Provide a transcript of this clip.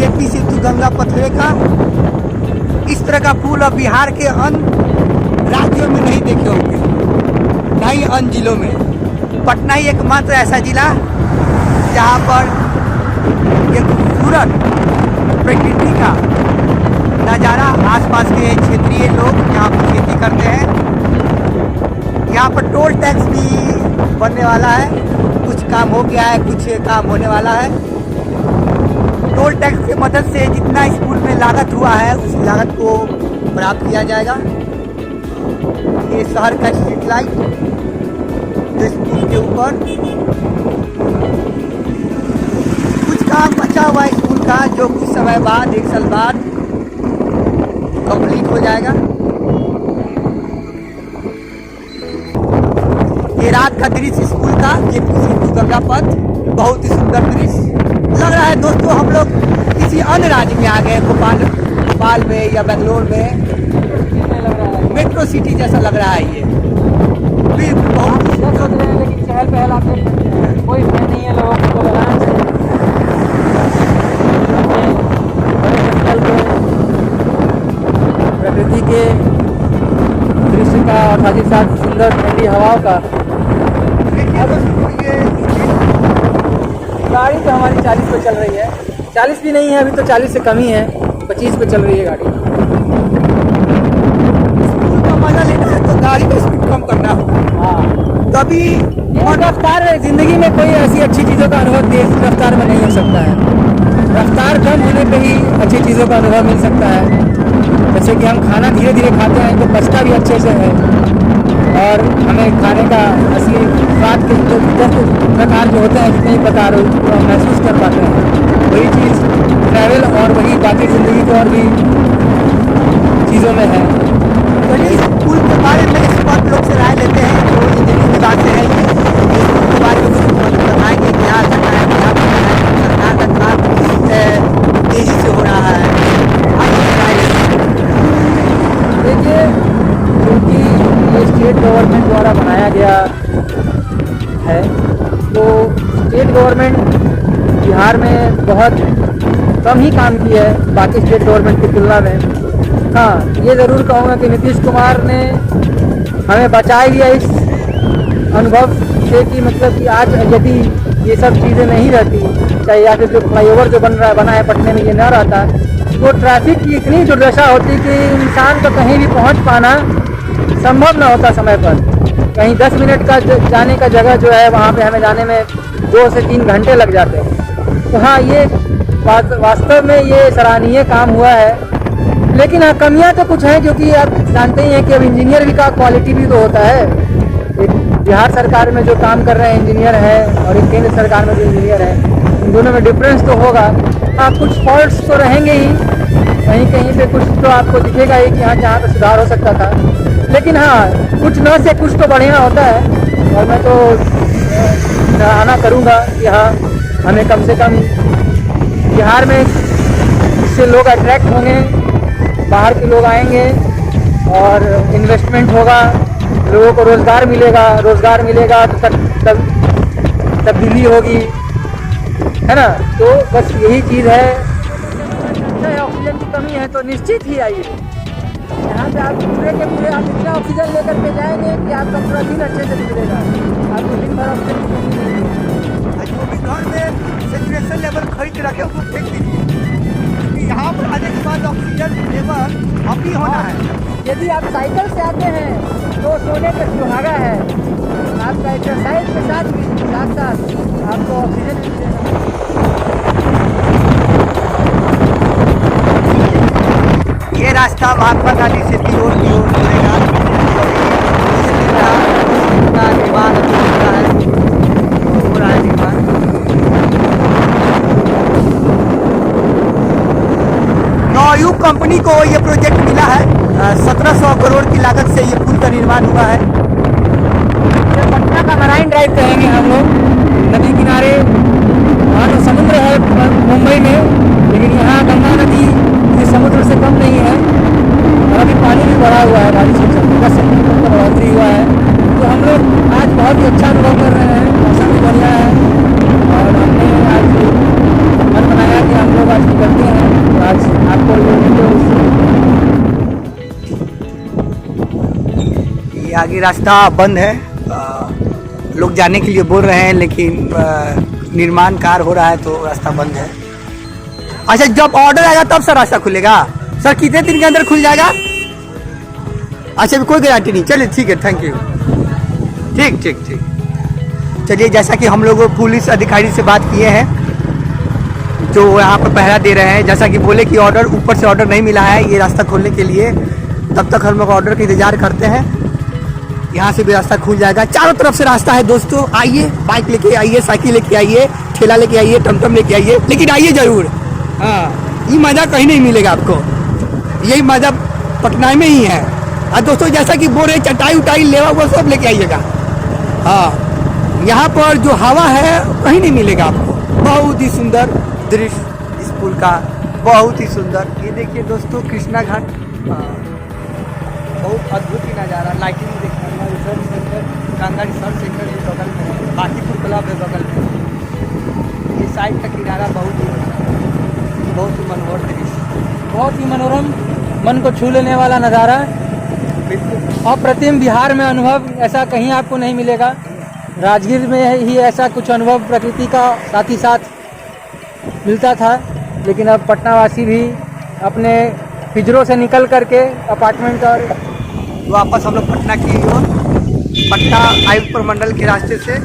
JP सेतु गंगा पथवे का। इस तरह का पुल अब बिहार के अन्य राज्यों में नहीं देखे होंगे, न ही अन्य जिलों में। पटना ही एकमात्र ऐसा जिला जहाँ पर एक खूबसूरत प्रकृति का नज़ारा, आसपास के क्षेत्रीय लोग यहाँ पर खेती करते हैं। यहाँ पर टोल टैक्स भी बनने वाला है, कुछ काम हो गया है, कुछ काम होने वाला है। टोल टैक्स की मदद से जितना स्कूल में लागत हुआ है उस लागत को प्राप्त किया जाएगा। ये शहर का स्ट्रीट लाइट जो स्कूल के ऊपर कुछ काम बचा हुआ है स्कूल का, जो कुछ समय बाद 1 साल बाद कंप्लीट हो जाएगा। ये रात का दृश्य स्कूल का, जेपी सेतु गंगा पथ, बहुत ही सुंदर दृश्य लग रहा है। दोस्तों हम लोग किसी अन्य राज्य में आ गए, भोपाल में या बेंगलोर में, मेट्रो सिटी जैसा लग रहा है ये। बिल्कुल बहुत सोच रहे हैं, लेकिन चहल पहल आप कोई भय नहीं है लोगों को लगाना चाहिए। प्रकृति के दृश्य का और साथ ही साथ सुंदर ठंडी हवाओं का। गाड़ी तो हमारी 40 पे चल रही है, 40 भी नहीं है अभी तो, 40 से कम ही है, 25 पे चल रही है गाड़ी। स्कूल का मजा लेना है तो गाड़ी का स्पीड कम करना होगा। हाँ, तभी और रफ्तार जिंदगी में कोई ऐसी अच्छी चीज़ों का अनुभव तेज रफ्तार में नहीं हो सकता है। रफ्तार कम होने पे ही अच्छी चीज़ों का अनुभव मिल सकता है। जैसे कि हम खाना धीरे धीरे खाते हैं तो पचता भी अच्छे से है, और हमें खाने का असली स्वाद के 10 प्रकार जो होते हैं, जितने ही प्रकार वो हम महसूस कर पाते हैं। वही चीज़ ट्रैवल और वही बाकी ज़िंदगी के और भी चीज़ों में है। चलिए स्कूल के बारे में एक्सपर्ट लोग से राय लेते हैं, जो इंजीनियरिंग विभाग से है, स्कूल के बारे में कुछ बताएंगे, क्या करना है, क्या करना है, सरकार का काम तेजी से हो रहा है। देखिए, क्योंकि ये स्टेट गवर्नमेंट द्वारा बनाया गया है, तो स्टेट गवर्नमेंट बिहार में बहुत कम ही काम की है बाकी स्टेट गवर्नमेंट की तुलना में। हाँ, ये ज़रूर कहूँगा कि नीतीश कुमार ने हमें बचा दिया इस अनुभव से कि मतलब कि आज यदि ये सब चीज़ें नहीं रहती, चाहे या फिर जो फ्लाईओवर जो बना है पटने में, ये ना रहता, तो ट्रैफिक की इतनी दुर्दशा होती कि इंसान को कहीं भी पहुंच पाना संभव ना होता समय पर। कहीं 10 मिनट का जाने का जगह जो है वहाँ पे हमें जाने में 2 से 3 घंटे लग जाते हैं। तो हाँ, ये वास्तव में ये सराहनीय काम हुआ है। लेकिन हाँ, कमियाँ तो कुछ हैं, क्योंकि आप जानते ही हैं कि अब इंजीनियर भी का क्वालिटी भी तो होता है। एक बिहार सरकार में जो काम कर रहे हैं इंजीनियर हैं और एक केंद्र सरकार में जो इंजीनियर हैं, इन दोनों में डिफरेंस तो होगा। हाँ, कुछ फॉल्ट्स तो रहेंगे ही, कहीं कहीं पे कुछ तो आपको दिखेगा ही कि हाँ जहाँ पे सुधार हो सकता था। लेकिन हाँ, कुछ न से कुछ तो बढ़िया होता है, और मैं तो सराहना करूँगा कि हाँ, हमें कम से कम बिहार में इससे लोग अट्रैक्ट होंगे, बाहर के लोग आएंगे और इन्वेस्टमेंट होगा, लोगों को रोज़गार मिलेगा तो तब्दीली होगी, है ना। तो बस यही चीज़ है। ऑक्सीजन की कमी है तो निश्चित ही आइए यहाँ पे, आप पूरे के पूरे आप इतना ऑक्सीजन लेकर के जाएंगे कि आपका पूरा दिन अच्छे से गुजरेगा, आपको दिन भर ऑक्सीजन की कमी नहीं होगी। जो भी घर में सेचुरेशन लेवल खरीद के रखे उसको फेंक दीजिए, क्योंकि यहाँ पर आने के बाद ऑक्सीजन लेवल अप ही होना है। यदि आप साइकिल से आते हैं तो सोने का सुहागा है, आपका एक्सरसाइज के साथ आपको ऑक्सीजन भी मिलेगा। ये रास्ता महात्मा गांधी से रोड की ओर मुड़ेगा। निर्माण हो रहा है निर्माण। नौयुग कंपनी को ये प्रोजेक्ट मिला है, 1700 करोड़ की लागत से ये पुल का निर्माण हुआ है। पटना का मराइन ड्राइव कहेंगे हम लोग, नदी किनारे, वहाँ तो समुद्र है मुंबई में, लेकिन यहाँ गंगा नदी ये समुद्र से कम नहीं है, और अभी पानी भी बढ़ा हुआ है, बारिश के चलते 10 सेंटीमीटर का बढ़ोतरी हुआ है। तो हम लोग आज बहुत ही अच्छा अनुभव कर रहे हैं, मौसम भी बढ़िया है, और हमने आज मन बनाया कि हम लोग आज निकलते हैं आगे रास्ता बंद है। लोग जाने के लिए बोल रहे हैं, लेकिन निर्माण कार्य हो रहा है तो रास्ता बंद है। अच्छा, जब ऑर्डर आएगा तब सर रास्ता खुलेगा? सर कितने दिन के अंदर खुल जाएगा? अच्छा, अभी कोई गारंटी नहीं। चलिए ठीक है, थैंक यू। ठीक ठीक ठीक। चलिए, जैसा कि हम लोग पुलिस अधिकारी से बात किए हैं जो यहाँ पर पहरा दे रहे हैं, जैसा कि बोले कि ऑर्डर ऊपर से ऑर्डर नहीं मिला है ये रास्ता खोलने के लिए, तब तक हम लोग ऑर्डर का इंतजार करते हैं। यहाँ से भी रास्ता खुल जाएगा। चारों तरफ से रास्ता है दोस्तों। आइए, बाइक लेके आइए, साइकिल लेके आइए, ठेला लेके आइए, टमटम लेके आइए, लेकिन आइए जरूर। हाँ, ये मज़ा कहीं नहीं मिलेगा आपको, यही मज़ा पटना में ही है। और दोस्तों, जैसा कि बोल रहे, चटाई उटाई लेवा वो सब लेके आइएगा। हाँ, यहाँ पर जो हवा है कहीं नहीं मिलेगा आपको। बहुत ही सुंदर दृश्य इस पुल का, बहुत ही सुंदर। ये देखिए दोस्तों, कृष्णा घाट, बहुत अद्भुत ही नज़ारा। लाइटिंग देखना, research centre, Ganga research centre ये बगल में है, बाकीपुर क्लब है बगल में। ये साइड का किनारा बहुत ही मनोहर दृश्य, बहुत ही मनोरम, मन को छू लेने वाला नज़ारा। बिल्कुल अप्रतिम बिहार में अनुभव ऐसा कहीं आपको नहीं मिलेगा। राजगीर में ही ऐसा कुछ अनुभव प्रकृति का साथ ही साथ मिलता था, लेकिन अब पटनावासी भी अपने पिंजरों से निकल करके अपार्टमेंट और वापस हम लोग पटना की ओर, पटना आयुक्त प्रमंडल के रास्ते से